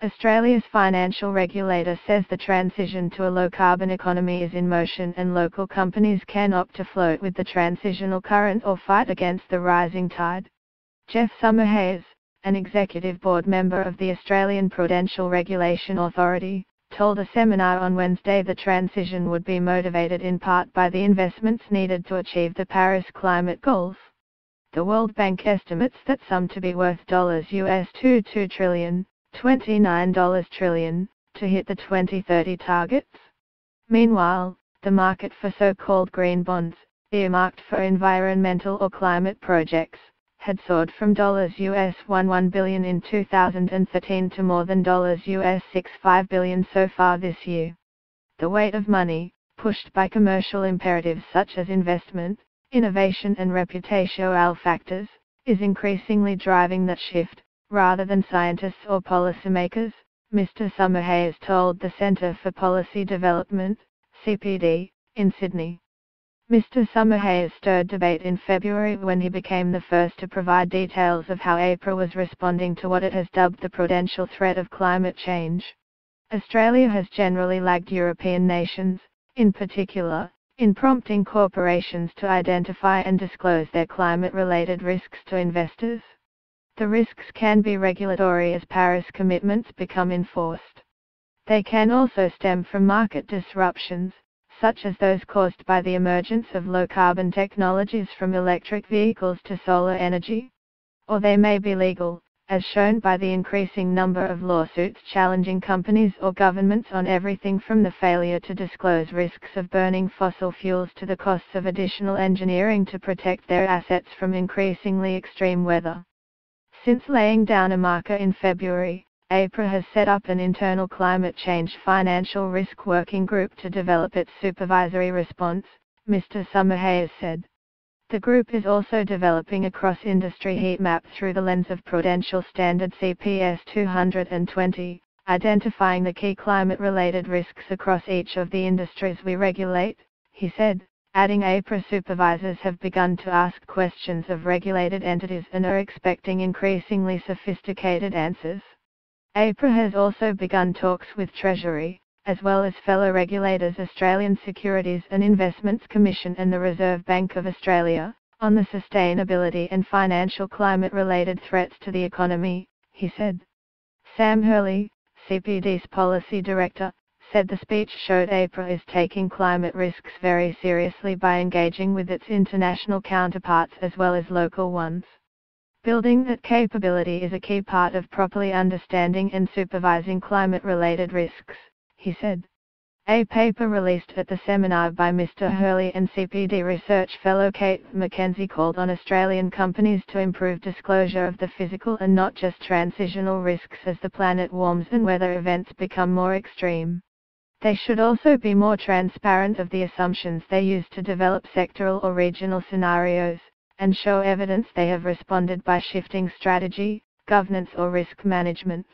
Australia's financial regulator says the transition to a low-carbon economy is in motion and local companies can opt to float with the transitional current or fight against the rising tide. Jeff Summerhayes, an executive board member of the Australian Prudential Regulation Authority, told a seminar on Wednesday the transition would be motivated in part by the investments needed to achieve the Paris climate goals. The World Bank estimates that sum to be worth $2 trillion, $29 trillion, to hit the 2030 targets. Meanwhile, the market for so-called green bonds, earmarked for environmental or climate projects, had soared from $11 billion in 2013 to more than $65 billion so far this year. The weight of money, pushed by commercial imperatives such as investment, innovation and reputational factors, is increasingly driving that shift, rather than scientists or policymakers, Mr. Summerhayes told the Centre for Policy Development, CPD, in Sydney. Mr. Summerhayes stirred debate in February when he became the first to provide details of how APRA was responding to what it has dubbed the prudential threat of climate change. Australia has generally lagged European nations, in particular, in prompting corporations to identify and disclose their climate-related risks to investors. The risks can be regulatory as Paris commitments become enforced. They can also stem from market disruptions, such as those caused by the emergence of low-carbon technologies from electric vehicles to solar energy. Or they may be legal, as shown by the increasing number of lawsuits challenging companies or governments on everything from the failure to disclose risks of burning fossil fuels to the costs of additional engineering to protect their assets from increasingly extreme weather. Since laying down a marker in February, APRA has set up an internal climate change financial risk working group to develop its supervisory response, Mr. Summerhayes said. The group is also developing a cross-industry heat map through the lens of Prudential Standard CPS 220, identifying the key climate-related risks across each of the industries we regulate, he said, adding APRA supervisors have begun to ask questions of regulated entities and are expecting increasingly sophisticated answers. APRA has also begun talks with Treasury, as well as fellow regulators Australian Securities and Investments Commission and the Reserve Bank of Australia, on the sustainability and financial climate-related threats to the economy, he said. Sam Hurley, CPD's policy director, said the speech showed APRA is taking climate risks very seriously by engaging with its international counterparts as well as local ones. Building that capability is a key part of properly understanding and supervising climate-related risks, he said. A paper released at the seminar by Mr. Hurley and CPD research fellow Kate Mackenzie called on Australian companies to improve disclosure of the physical and not just transitional risks as the planet warms and weather events become more extreme. They should also be more transparent of the assumptions they use to develop sectoral or regional scenarios, and show evidence they have responded by shifting strategy, governance or risk management.